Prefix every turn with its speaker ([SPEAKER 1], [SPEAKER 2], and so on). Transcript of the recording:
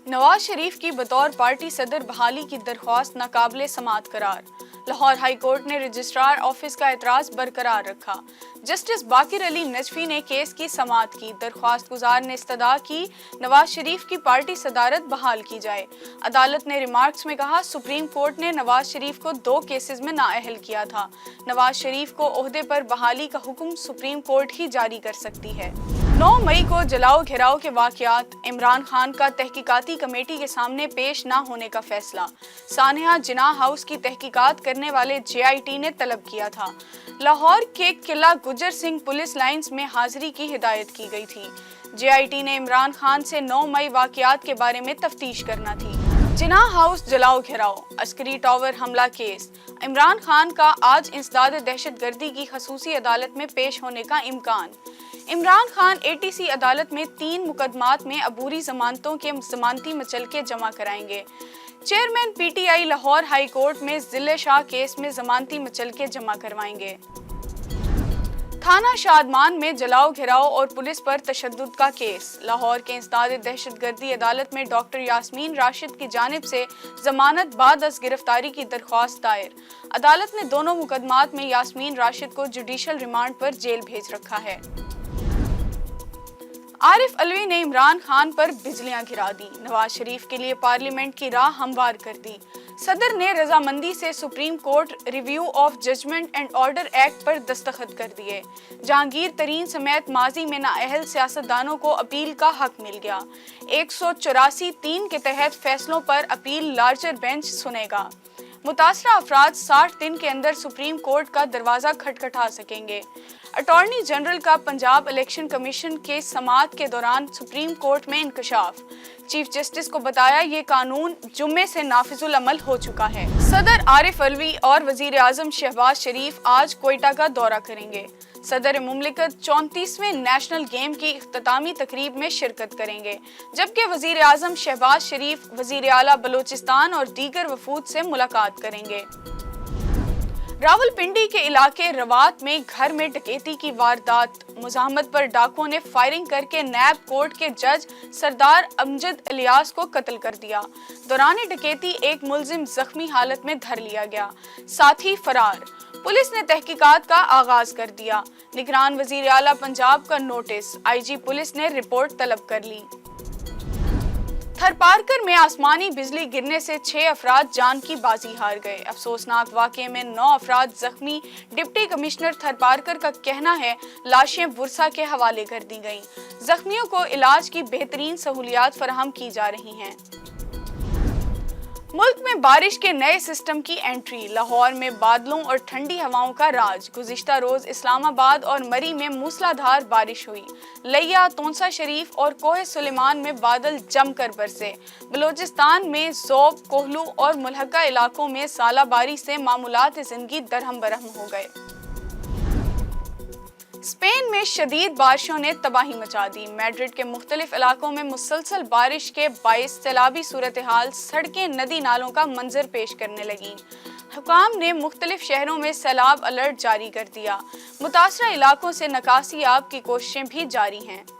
[SPEAKER 1] نواز شریف کی بطور پارٹی صدر بحالی کی درخواست ناقابل سماعت قرار۔ لاہور ہائی کورٹ نے رجسٹرار آفس کا اعتراض برقرار رکھا۔ جسٹس باقر علی نجفی نے کیس کی سماعت کی۔ درخواست گزار نے استدعا کی نواز شریف کی پارٹی صدارت بحال کی جائے۔ عدالت نے ریمارکس میں کہا سپریم کورٹ نے نواز شریف کو 2 کیسز میں نااہل کیا تھا۔ نواز شریف کو عہدے پر بحالی کا حکم سپریم کورٹ ہی جاری کر سکتی ہے۔ 9 مئی کو جلاؤ گھیراؤ کے واقعات، عمران خان کا تحقیقاتی کمیٹی کے سامنے پیش نہ ہونے کا فیصلہ۔ سانحہ جناح ہاؤس کی تحقیقات کرنے والے JIT نے طلب کیا تھا۔ لاہور کے قلعہ گجر سنگھ پولیس لائنز میں حاضری کی ہدایت کی گئی تھی۔ JIT نے عمران خان سے 9 مئی واقعات کے بارے میں تفتیش کرنا تھی۔ جناح ہاؤس جلاؤ گھیراؤ، عسکری ٹاور حملہ کیس، عمران خان کا آج انسداد دہشت گردی کی خصوصی عدالت میں پیش ہونے کا امکان۔ عمران خان ATC عدالت میں 3 مقدمات میں عبوری ضمانتوں کے ضمانتی مچلکے جمع کرائیں گے۔ Chairman PTI Lahore high court میں ضلع شاہ کیس میں ضمانتی مچلکے جمع کروائیں گے۔ تھانہ شادمان میں جلاؤ گھیراؤ اور پولیس پر تشدد کا کیس، لاہور کے انسداد دہشت گردی عدالت میں ڈاکٹر یاسمین راشد کی جانب سے ضمانت بعد از گرفتاری کی درخواست دائر۔ عدالت نے دونوں مقدمات میں یاسمین راشد کو جوڈیشل ریمانڈ پر جیل بھیج رکھا ہے۔ عارف علوی نے عمران خان پر بجلیاں گرا دی، نواز شریف کے لیے پارلیمنٹ کی راہ ہموار کر دی۔ صدر نے رضامندی سے supreme court review of judgment and order act پر دستخط کر دیے۔ جہانگیر ترین سمیت ماضی میں نااہل سیاستدانوں کو اپیل کا حق مل گیا۔ 184(3) کے تحت فیصلوں پر اپیل لارجر بینچ سنے گا۔ متاثرہ افراد 60 دن کے اندر سپریم کورٹ کا دروازہ کھٹکھٹا سکیں گے۔ اٹارنی جنرل کا پنجاب الیکشن کمیشن کے سماعت کے دوران سپریم کورٹ میں انکشاف، چیف جسٹس کو بتایا یہ قانون جمعے سے نافذ العمل ہو چکا ہے۔ صدر عارف علوی اور وزیر اعظم شہباز شریف آج کوئٹہ کا دورہ کریں گے۔ صدر مملکت 34ویں نیشنل گیم کی اختتامی تقریب میں شرکت کریں گے، جبکہ وزیر اعظم شہباز شریف وزیر اعلیٰ بلوچستان اور دیگر وفود سے ملاقات کریں گے۔ راولپنڈی کے علاقے روات میں گھر میں ڈکیتی کی واردات، مزاحمت پر ڈاکوؤں نے فائرنگ کر کے نیب کورٹ کے جج سردار امجد الیاس کو قتل کر دیا۔ دوران ڈکیتی ایک ملزم زخمی حالت میں دھر لیا گیا، ساتھی فرار۔ پولیس نے تحقیقات کا آغاز کر دیا۔ نگران وزیر اعلیٰ پنجاب کا نوٹس، IG پولیس نے رپورٹ طلب کر لی۔ تھرپارکر میں آسمانی بجلی گرنے سے 6 افراد جان کی بازی ہار گئے۔ افسوسناک واقعے میں 9 افراد زخمی۔ ڈپٹی کمشنر تھرپارکر کا کہنا ہے لاشیں ورثاء کے حوالے کر دی گئیں۔ زخمیوں کو علاج کی بہترین سہولیات فراہم کی جا رہی ہیں۔ ملک میں بارش کے نئے سسٹم کی انٹری، لاہور میں بادلوں اور ٹھنڈی ہواؤں کا راج۔ گزشتہ روز اسلام آباد اور مری میں موسلادھار بارش ہوئی۔ لیا، تونسا شریف اور کوہ سلیمان میں بادل جم کر برسے۔ بلوچستان میں ذوب، کوہلو اور ملحقہ علاقوں میں ژالہ باری سے معمولات زندگی درہم برہم ہو گئے۔ اسپین میں شدید بارشوں نے تباہی مچا دی۔ میڈرڈ کے مختلف علاقوں میں مسلسل بارش کے باعث سیلابی صورتحال، سڑکیں ندی نالوں کا منظر پیش کرنے لگیں۔ حکام نے مختلف شہروں میں سیلاب الرٹ جاری کر دیا۔ متاثرہ علاقوں سے نکاسی آب کی کوششیں بھی جاری ہیں۔